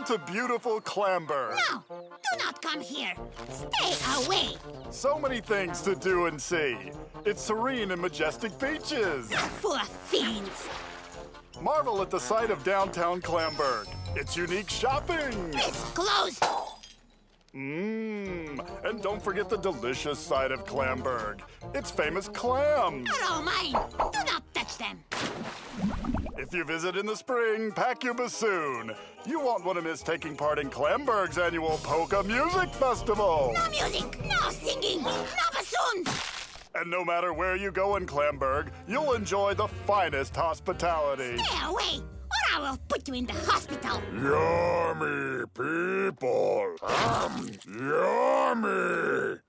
Welcome to beautiful Clamberg. No, do not come here. Stay away. So many things to do and see. It's serene and majestic beaches. Full of fiends. Marvel at the sight of downtown Clamberg. It's unique shopping. It's closed. And don't forget the delicious side of Clamberg. Its famous clams. They're all mine. Do not touch them. If you visit in the spring, pack your bassoon. You won't want to miss taking part in Clamberg's annual Polka Music Festival. No music, no singing, no bassoons. And no matter where you go in Clamberg, you'll enjoy the finest hospitality. Stay away, or I will put you in the hospital. Yummy people! Yummy!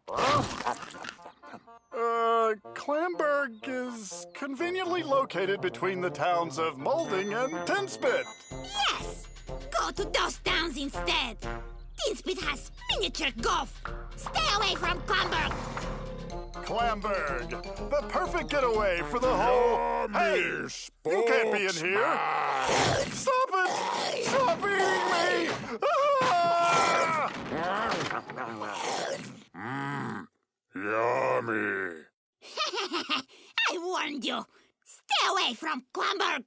Clamberg is conveniently located between the towns of Moulding and Tinspit. Yes, go to those towns instead. Tinspit has miniature golf. Stay away from Clamberg. Clamberg, the perfect getaway for the whole... Hey, you can't be in here. Stop it! Stop eating me! Yummy. I warned you. Stay away from Clamberg.